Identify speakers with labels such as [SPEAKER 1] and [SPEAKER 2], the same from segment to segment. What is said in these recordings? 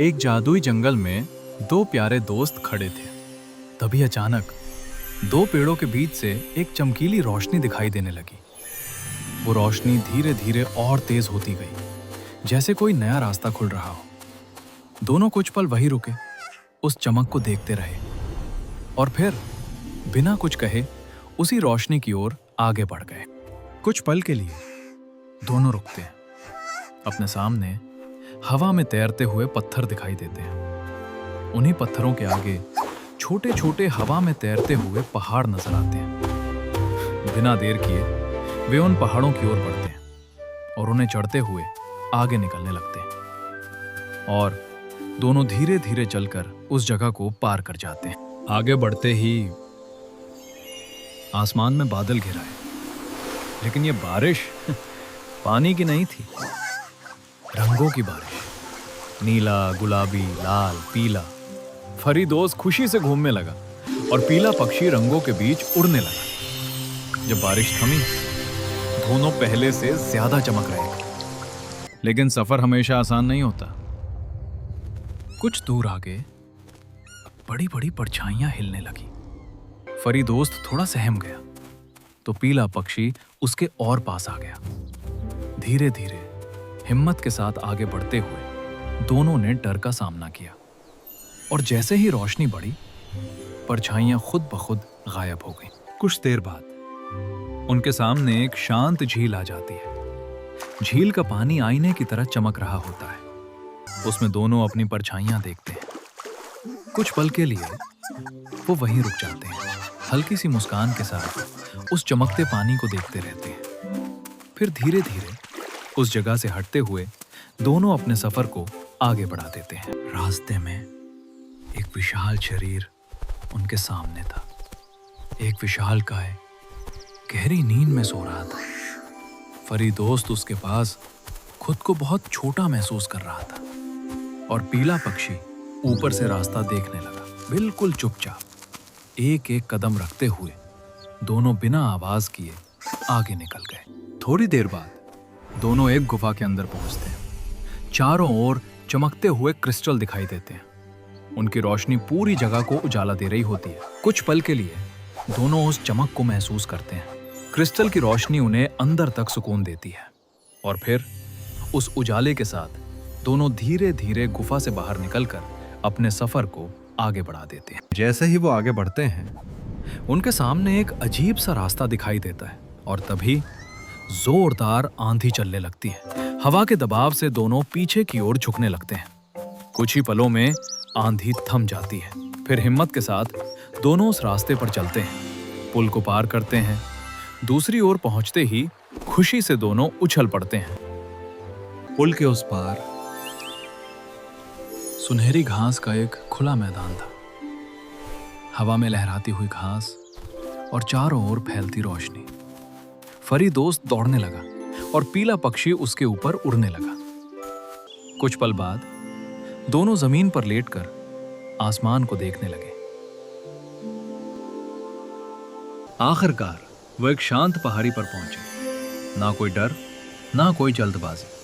[SPEAKER 1] एक जादुई जंगल में दो प्यारे दोस्त खड़े थे। तभी अचानक दो पेड़ों के बीच से एक चमकीली रोशनी दिखाई देने लगी। वो रोशनी धीरे धीरे और तेज होती गई, जैसे कोई नया रास्ता खुल रहा हो। दोनों कुछ पल वहीं रुके, उस चमक को देखते रहे और फिर बिना कुछ कहे उसी रोशनी की ओर आगे बढ़ गए। कुछ पल के लिए दोनों रुकते हैं। अपने सामने हवा में तैरते हुए पत्थर दिखाई देते हैं। उन्हीं पत्थरों के आगे छोटे छोटे हवा में तैरते हुए पहाड़ नजर आते हैं। बिना देर किए वे उन पहाड़ों की ओर बढ़ते हैं और उन्हें चढ़ते हुए आगे निकलने लगते हैं और दोनों धीरे धीरे चलकर उस जगह को पार कर जाते हैं। आगे बढ़ते ही आसमान में बादल घिरा है, लेकिन ये बारिश पानी की नहीं थी, रंगों की बारिश। नीला, गुलाबी, लाल, पीला। फरीदोस खुशी से घूमने लगा और पीला पक्षी रंगों के बीच उड़ने लगा। जब बारिश थमी, दोनों पहले से ज्यादा चमक रहे थे। लेकिन सफर हमेशा आसान नहीं होता। कुछ दूर आगे बड़ी बड़ी परछाइयां हिलने लगी। फरीदोस्त थोड़ा सहम गया तो पीला पक्षी उसके और पास आ गया। धीरे धीरे हिम्मत के साथ आगे बढ़ते हुए दोनों ने डर का सामना किया और जैसे ही रोशनी बढ़ी, परछाइयां खुद ब खुद गायब हो गईं। कुछ देर बाद उनके सामने एक शांत झील आ जाती है। झील का पानी आईने की तरह चमक रहा होता है। उसमें दोनों अपनी परछाइयां देखते हैं। कुछ पल के लिए वो वहीं रुक जाते हैं, हल्की सी मुस्कान के साथ उस चमकते पानी को देखते रहते हैं। फिर धीरे धीरे उस जगह से हटते हुए दोनों अपने सफर को आगे बढ़ा देते हैं। रास्ते में एक विशाल शरीर उनके सामने था। एक विशालकाय गहरी नींद में सो रहा था। फरीदोस्त उसके पास खुद को बहुत छोटा महसूस कर रहा था और पीला पक्षी ऊपर से रास्ता देखने लगा, बिल्कुल चुपचाप। एक एक कदम रखते हुए दोनों बिना आवाज किए आगे निकल गए। थोड़ी देर बाद दोनों एक गुफा के अंदर पहुंचते हैं। चारों ओर चमकते हुए क्रिस्टल दिखाई देते हैं। उनकी रोशनी पूरी जगह को उजाला दे रही होती है। कुछ पल के लिए दोनों उस चमक को महसूस करते हैं। क्रिस्टल की रोशनी उन्हें अंदर तक सुकून देती है और फिर उस उजाले के साथ दोनों धीरे धीरे गुफा से बाहर निकलकर अपने सफर को आगे बढ़ा देते हैं। जैसे ही वो आगे बढ़ते हैं, उनके सामने एक अजीब सा रास्ता दिखाई देता है और तभी जोरदार आंधी चलने लगती है। हवा के दबाव से दोनों पीछे की ओर झुकने लगते हैं। कुछ ही पलों में आंधी थम जाती है। फिर हिम्मत के साथ दोनों उस रास्ते पर चलते हैं, पुल को पार करते हैं। दूसरी ओर पहुंचते ही खुशी से दोनों उछल पड़ते हैं। पुल के उस पार सुनहरी घास का एक खुला मैदान था। हवा में लहराती हुई घास और चारों ओर फैलती रोशनी। फरीदोस्त दौड़ने लगा और पीला पक्षी उसके ऊपर उड़ने लगा। कुछ पल बाद दोनों जमीन पर लेटकर आसमान को देखने लगे। आखिरकार वो एक शांत पहाड़ी पर पहुंचे। ना कोई डर, ना कोई जल्दबाजी।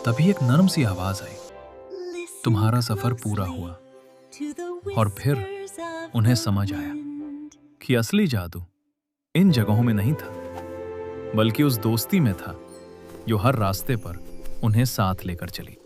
[SPEAKER 1] तभी एक नरम सी आवाज आई, तुम्हारा सफर पूरा हुआ। और फिर उन्हें समझ आया कि असली जादू इन जगहों में नहीं था, बल्कि उस दोस्ती में था जो हर रास्ते पर उन्हें साथ लेकर चली।